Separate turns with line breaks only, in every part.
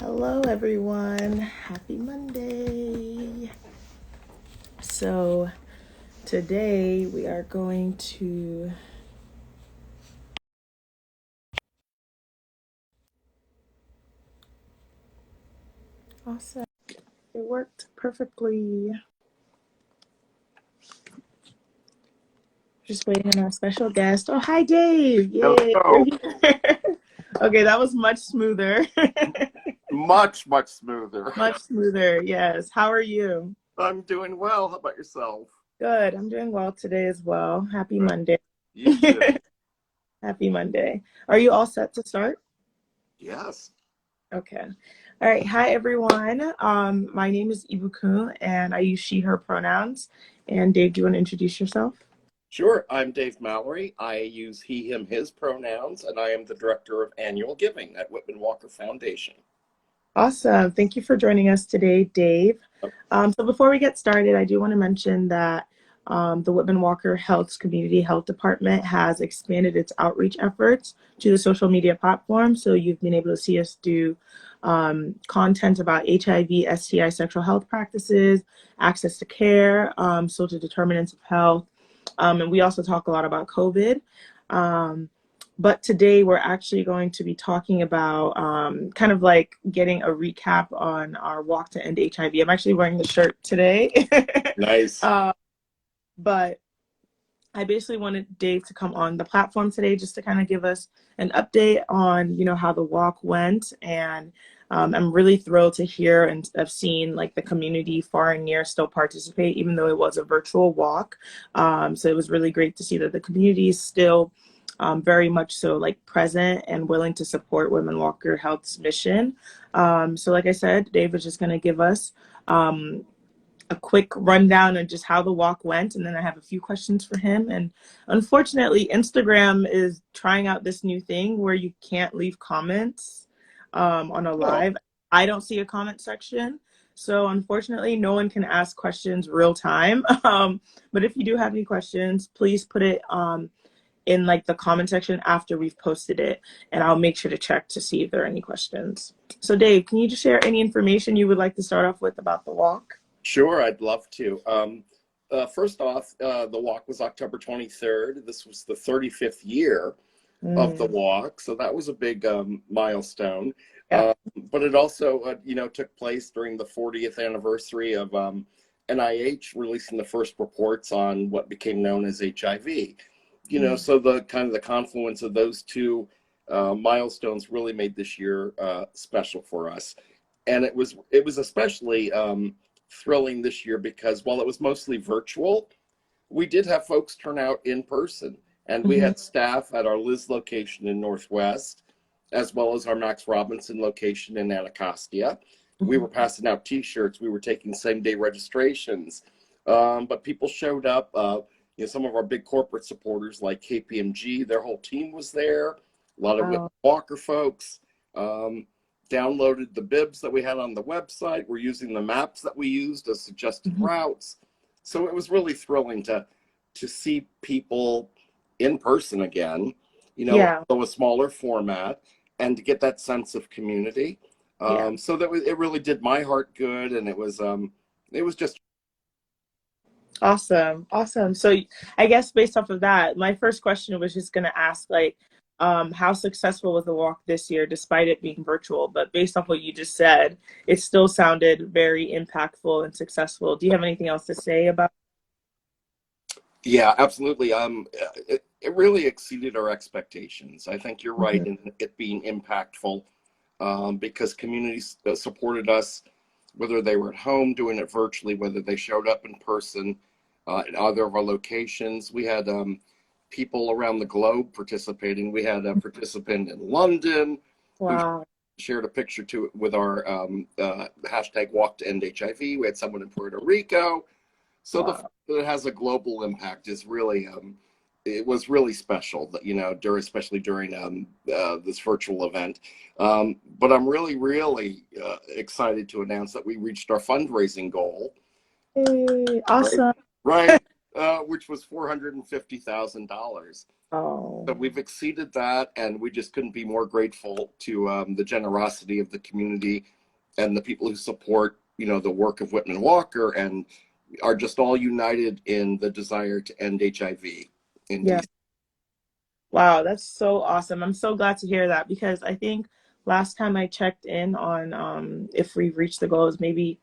Hello, everyone. Happy Monday. So, today we are going to awesome. It worked perfectly. Just waiting on our special guest. Oh, hi, Dave. Yay. You're
Hello.
here. Okay, that was much smoother.
Much, much smoother.
Much smoother. Yes. How are you?
I'm doing well. How about yourself?
Good. I'm doing well today as well. Happy
Good.
Monday.
You too.
Happy Monday. Are you all set to start?
Yes.
Okay. All right. Hi, everyone. My name is Ibukun, and I use she, her pronouns. And Dave, do you want to introduce yourself?
Sure. I'm Dave Mallory. I use he, him, his pronouns, and I am the director of annual giving at Whitman-Walker Foundation.
Awesome. Thank you for joining us today, Dave. So before we get started, I do want to mention that the Whitman-Walker Health's Community Health Department has expanded its outreach efforts to the social media platform. So you've been able to see us do content about HIV, STI, sexual health practices, access to care, social determinants of health. And we also talk a lot about COVID. But today we're actually going to be talking about kind of like getting a recap on our walk to end HIV. I'm actually wearing the shirt today.
Nice.
But I basically wanted Dave to come on the platform today just to kind of give us an update on, how the walk went. And I'm really thrilled to hear and have seen like the community far and near still participate, even though it was a virtual walk. So it was really great to see that the community is still very much so like present and willing to support Whitman-Walker Health's mission. So like I said, Dave was just going to give us a quick rundown on just how the walk went, and then I have a few questions for him. And unfortunately, Instagram is trying out this new thing where you can't leave comments on a
Oh,
live. I don't see a comment section. So unfortunately, no one can ask questions real time. But if you do have any questions, please put it in like the comment section after we've posted it, and I'll make sure to check to see if there are any questions. So Dave, can you just share any information you would like to start off with about the walk?
sure. I'd love to. First off, the walk was October 23rd. This was the 35th year of the
Mm,
walk, so that was a big milestone.
yeah.
But it also, took place during the 40th anniversary of NIH releasing the first reports on what became known as HIV.
Mm.
So the kind of the confluence of those two milestones really made this year special for us, and it was especially thrilling this year because while it was mostly virtual, we did have folks turn out in person, and we
Mhm.
had staff at our Liz location in Northwest, as well as our Max Robinson location in Anacostia. We were
Mhm.
passing out T-shirts. We were taking same-day registrations, but people showed up. Some of our big corporate supporters like KPMG, their whole team was there. A lot of
Wow.
Whitman-Walker folks downloaded the bibs that we had on the website. We're using the maps that we used as suggested
Mhm.
routes. So it was really thrilling to see people in person again,
Yeah.
although a smaller format, and to get that sense of community.
Yeah.
So it really did my heart good, and it was just
Awesome. Awesome. So I guess based off of that, my first question was just going to ask like, how successful was the walk this year, despite it being virtual? But based off what you just said, it still sounded very impactful and successful. Do you have anything else to say about?
yeah, absolutely. It really exceeded our expectations. I think you're right
Mhm.
in it being impactful because communities supported us, whether they were at home doing it virtually, whether they showed up in person at either of our locations. We had people around the globe participating. We had a participant in London who
Wow.
shared a picture with our hashtag Walk to End HIV. We had someone in Puerto Rico. So the fact
Wow.
that it has a global impact is really, it was really special. That especially during this virtual event. But I'm really, really excited to announce that we reached our fundraising goal.
Hey,
Right,
awesome.
right, which was $450,000.
Oh,
So we've exceeded that, and we just couldn't be more grateful to the generosity of the community and the people who support, the work of Whitman-Walker, and are just all united in the desire to end HIV in
yeah.
DC.
Wow, that's so awesome. I'm so glad to hear that because I think last time I checked in on if we reached the goals, maybe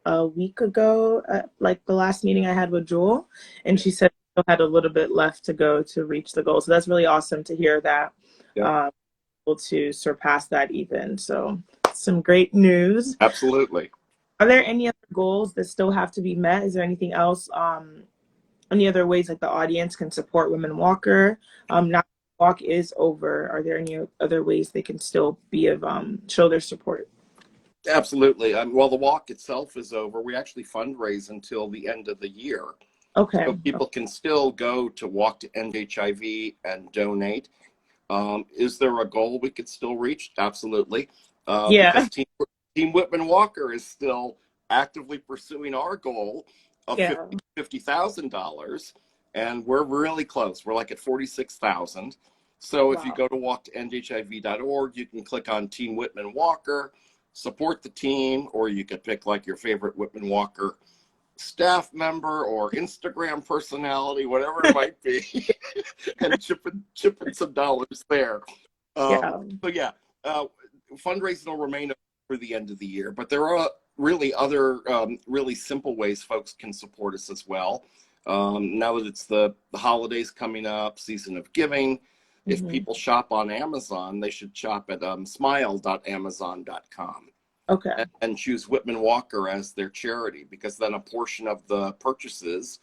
a week ago, like the last meeting I had with Jewel, and
Yeah.
she said we still had a little bit left to go to reach the goal. So that's really awesome to hear that
Yep.
um, able to surpass that even. So some great news.
Absolutely.
Are there any other goals that still have to be met? Is there anything else? Any other ways like the audience can support Women Walker? Now the walk is over. Are there any other ways they can still be of show their support?
Absolutely. Well, the walk itself is over. We actually fundraise until the end of the year.
Okay.
So people can still go to Walk to End HIV and donate. Is there a goal we could still reach? Absolutely.
Yeah.
Because Team Whitman-Walker is still actively pursuing our goal of
Yeah.
$50,000. And we're really close. We're like at 46,000. So if you
Wow.
go to walktoendhiv.org, you can click on Team Whitman-Walker, support the team, or you could pick like your favorite Whitman-Walker staff member or Instagram personality, whatever it might be, and chip in some dollars there.
Yeah.
So yeah, uh, fundraising will remain through the end of the year, but there are really other really simple ways folks can support us as well. Now that it's the holidays coming up, season of giving, if
Hmm.
people shop on Amazon, they should shop at smile.amazon.com
Okay.
and choose Whitman-Walker as their charity, because then a portion of the purchases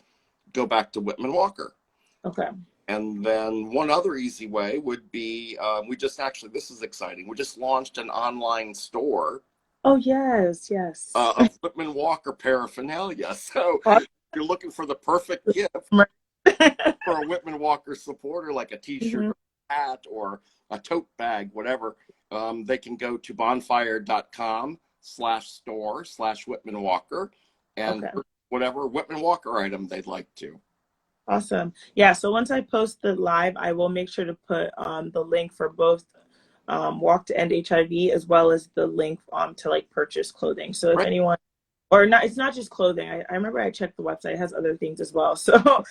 go back to Whitman-Walker.
Okay.
And then one other easy way would be this is exciting. We just launched an online store
Oh yes, yes.
of Whitman-Walker paraphernalia. So
Awesome.
if you're looking for the perfect gift for a Whitman-Walker supporter, like a t-shirt
Mhm.
or a hat or a tote bag, whatever, they can go to bonfire.com/store/Whitman-Walker and
Okay.
whatever Whitman-Walker item they'd like to.
Awesome. Yeah, so once I post the live, I will make sure to put the link for both Walk to End HIV as well as the link to like purchase clothing. So if
Right.
anyone, or not, it's not just clothing. I remember I checked the website, it has other things as well. So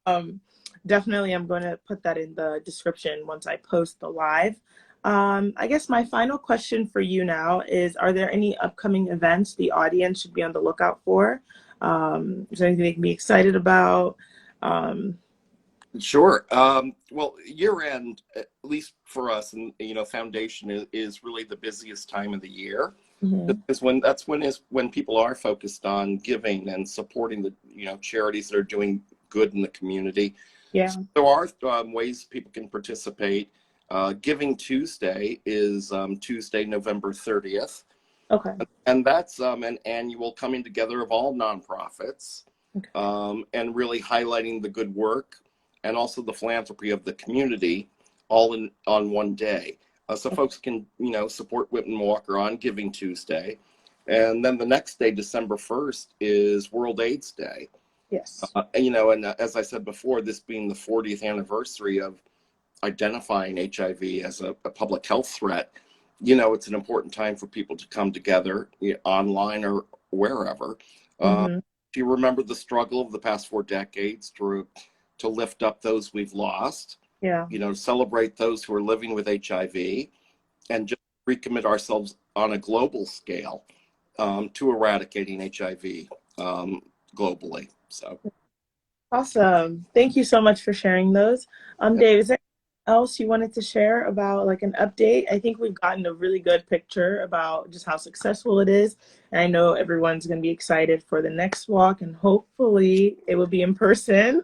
um, definitely I'm going to put that in the description once I post the live. I guess my final question for you now is, are there any upcoming events the audience should be on the lookout for? Is there anything they can be excited about? Um,
Sure. Well, year end, at least for us, and foundation is really the busiest time of the year,
mhm.
because when people are focused on giving and supporting the charities that are doing good in the community. So
Yeah.
there are ways people can participate. Giving Tuesday is Tuesday, November 30th,
Okay.
and that's an annual coming together of all nonprofits,
Okay.
and really highlighting the good work and also the philanthropy of the community all in on one day. So folks can support Whitman-Walker on Giving Tuesday, and then the next day, December 1st, is World AIDS Day.
Yes.
And as I said before, this being the 40th anniversary of identifying HIV as a public health threat, it's an important time for people to come together, online or wherever, uh,
Hmm.
to remember the struggle of the past 4 decades, to lift up those we've lost,
Yeah.
celebrate those who are living with HIV, and just recommit ourselves on a global scale, to eradicating HIV, globally. So,
Awesome. Thank you so much for sharing those.
yeah.
Dave, is there anything else you wanted to share about like an update? I think we've gotten a really good picture about just how successful it is. And I know everyone's going to be excited for the next walk and hopefully it will be in person.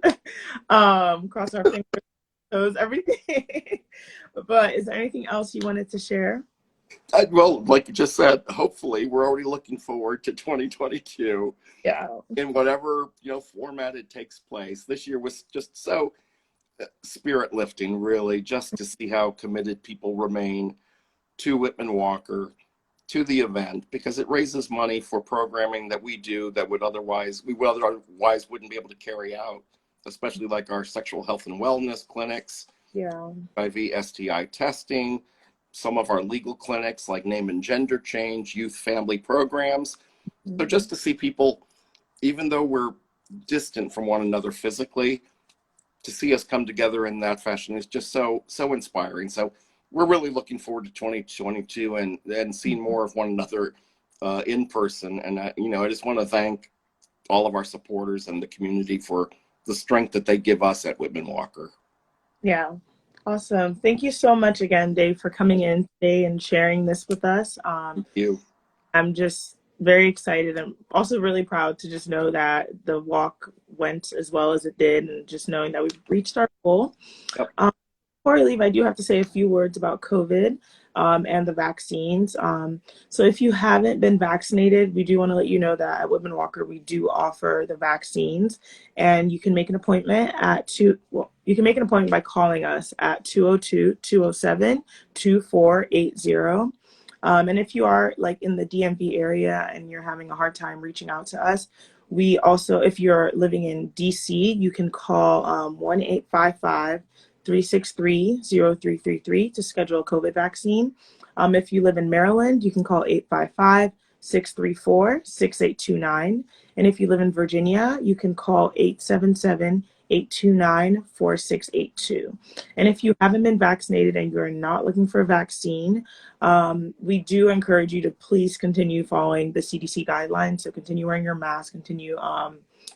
Cross our fingers, toes, everything. But is there anything else you wanted to share?
Well, like you just said, hopefully we're already looking forward to 2022
Yeah.
in whatever format it takes place. This year was just so spirit lifting, really, just to see how committed people remain to Whitman-Walker, to the event, because it raises money for programming that we do that we would otherwise wouldn't be able to carry out, especially like our sexual health and wellness clinics.
Yeah.
HIV, STI testing, some of our legal clinics like name and gender change, youth family programs. So
Mhm.
just to see people, even though we're distant from one another physically, to see us come together in that fashion is just so inspiring. So we're really looking forward to 2022 and seeing more of one another in person. And I just want to thank all of our supporters and the community for the strength that they give us at Whitman-Walker.
Yeah. Awesome. Thank you so much again, Dave, for coming in today and sharing this with us.
Thank you.
I'm just very excited. I'm also really proud to just know that the walk went as well as it did, and just knowing that we've reached our goal.
Yep.
Before I leave, I do have to say a few words about COVID and the vaccines. So if you haven't been vaccinated, we do want to let you know that at Whitman Walker, we do offer the vaccines, and you can make an appointment you can make an appointment by calling us at 202-207-2480. And if you are like in the DMV area and you're having a hard time reaching out to us, we also, if you're living in DC, you can call 1-855-363-0333 to schedule a COVID vaccine. If you live in Maryland, you can call 855-634-6829. And if you live in Virginia, you can call 877-829-4682. And if you haven't been vaccinated and you're not looking for a vaccine, we do encourage you to please continue following the CDC guidelines. So continue wearing your mask, continue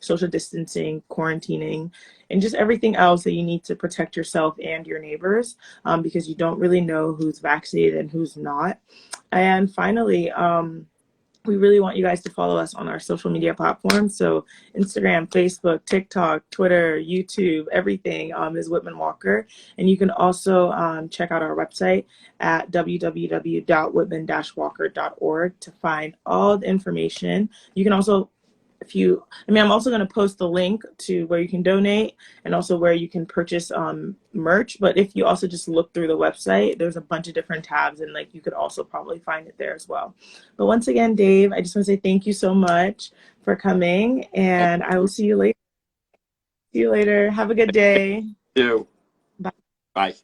social distancing, quarantining, and just everything else that you need to protect yourself and your neighbors, because you don't really know who's vaccinated and who's not. And finally, we really want you guys to follow us on our social media platforms. So Instagram, Facebook, TikTok, Twitter, YouTube, everything is Whitman Walker. And you can also check out our website at www.whitman-walker.org to find all the information. You can also, I'm also going to post the link to where you can donate and also where you can purchase merch. But if you also just look through the website, there's a bunch of different tabs, and like you could also probably find it there as well. But once again, Dave, I just want to say thank you so much for coming,
Thank
and I will see you later. See you later. Have a good day.
you.
Bye.
Bye.